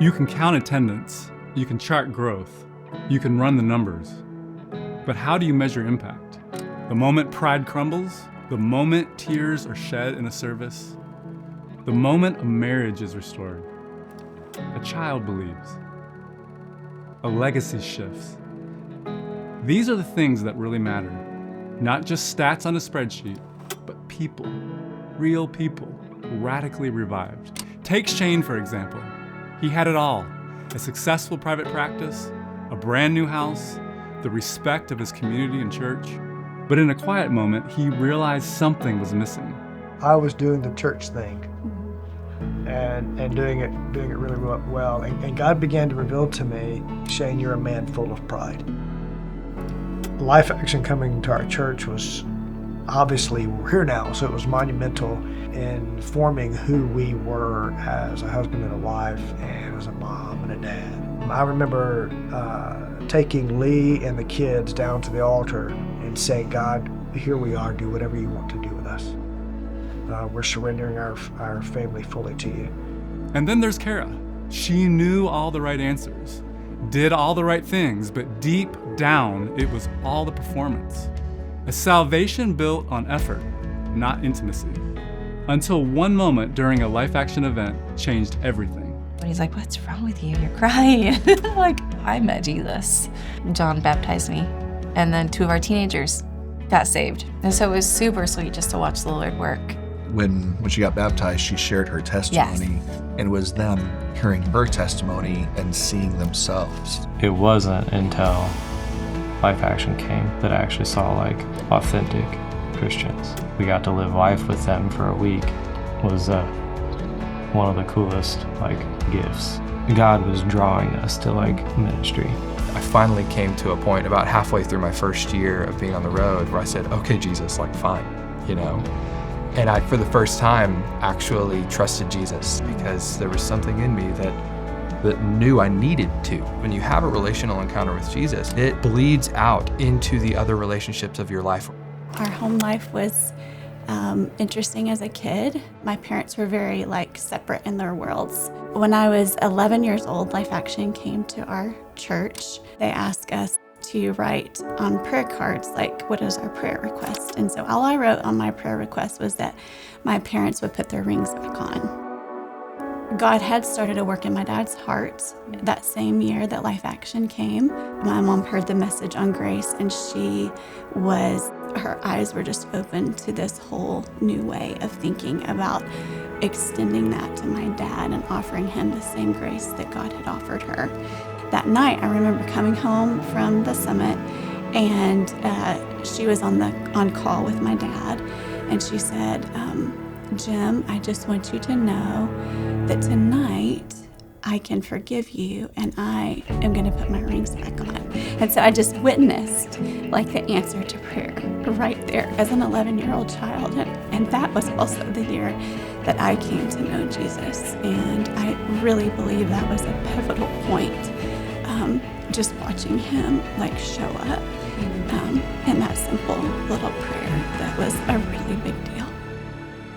You can count attendance, you can chart growth, you can run the numbers. But how do you measure impact? The moment pride crumbles, the moment tears are shed in a service, the moment a marriage is restored, a child believes, a legacy shifts. These are the things that really matter. Not just stats on a spreadsheet, but people, real people, radically revived. Take Shane, for example. He had it all: a successful private practice, a brand new house, the respect of his community and church. But in a quiet moment, he realized something was missing. I was doing the church thing and doing it really well. And God began to reveal to me, Shane, you're a man full of pride. Life Action coming to our church was obviously, we're here now, so it was monumental in forming who we were as a husband and a wife and as a mom and a dad. I remember taking Lee and the kids down to the altar and saying, God, here we are, do whatever you want to do with us. We're surrendering our family fully to you. And then there's Kara. She knew all the right answers, did all the right things, but deep down, it was all the performance. A salvation built on effort, not intimacy. Until one moment during a Life Action event changed everything. And he's like, what's wrong with you? You're crying. Like, I met Jesus. John baptized me. And then 2 of our teenagers got saved. And so it was super sweet just to watch the Lord work. When she got baptized, she shared her testimony, Yes. And was them hearing her testimony and seeing themselves. It wasn't until Life Action came that I actually saw like authentic Christians. We got to live life with them for a week. It was one of the coolest gifts. God was drawing us to ministry. I finally came to a point about halfway through my first year of being on the road where I said, okay, Jesus, fine, And I, for the first time, actually trusted Jesus because there was something in me that knew I needed to. When you have a relational encounter with Jesus, it bleeds out into the other relationships of your life. Our home life was interesting as a kid. My parents were very separate in their worlds. When I was 11 years old, Life Action came to our church. They asked us to write on prayer cards, what is our prayer request? And so all I wrote on my prayer request was that my parents would put their rings back on. God had started a work in my dad's heart that same year that Life Action came. My mom heard the message on grace, and her eyes were just open to this whole new way of thinking about extending that to my dad and offering him the same grace that God had offered her. That night, I remember coming home from the summit, and she was on call with my dad, and she said, Jim, I just want you to know that tonight I can forgive you, and I am going to put my rings back on. And so I just witnessed the answer to prayer right there as an 11-year-old child. And that was also the year that I came to know Jesus. And I really believe that was a pivotal point. Just watching him show up in that simple little prayer, that was a really big deal.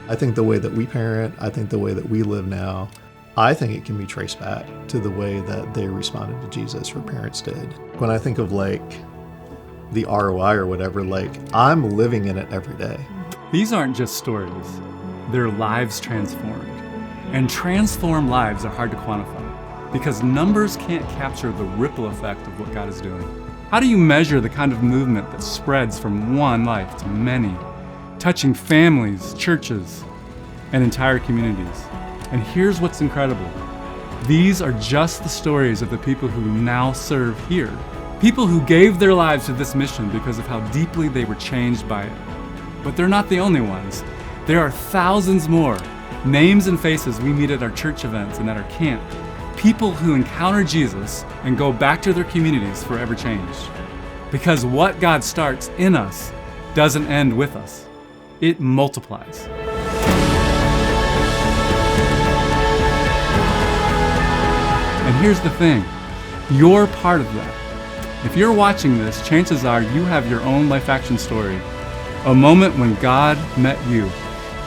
I think the way that we parent, I think the way that we live now, I think it can be traced back to the way that they responded to Jesus, her parents did. When I think of the ROI or whatever, I'm living in it every day. These aren't just stories, they're lives transformed. And transformed lives are hard to quantify because numbers can't capture the ripple effect of what God is doing. How do you measure the kind of movement that spreads from one life to many, touching families, churches, and entire communities? And here's what's incredible. These are just the stories of the people who now serve here. People who gave their lives to this mission because of how deeply they were changed by it. But they're not the only ones. There are thousands more, names and faces we meet at our church events and at our camp. People who encounter Jesus and go back to their communities forever changed. Because what God starts in us doesn't end with us. It multiplies. And here's the thing, you're part of that. If you're watching this, chances are you have your own Life Action story. A moment when God met you,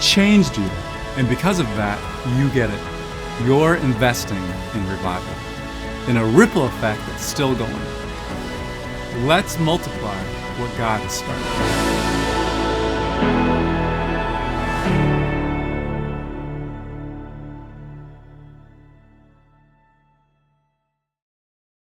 changed you, and because of that, you get it. You're investing in revival, in a ripple effect that's still going. Let's multiply what God has started.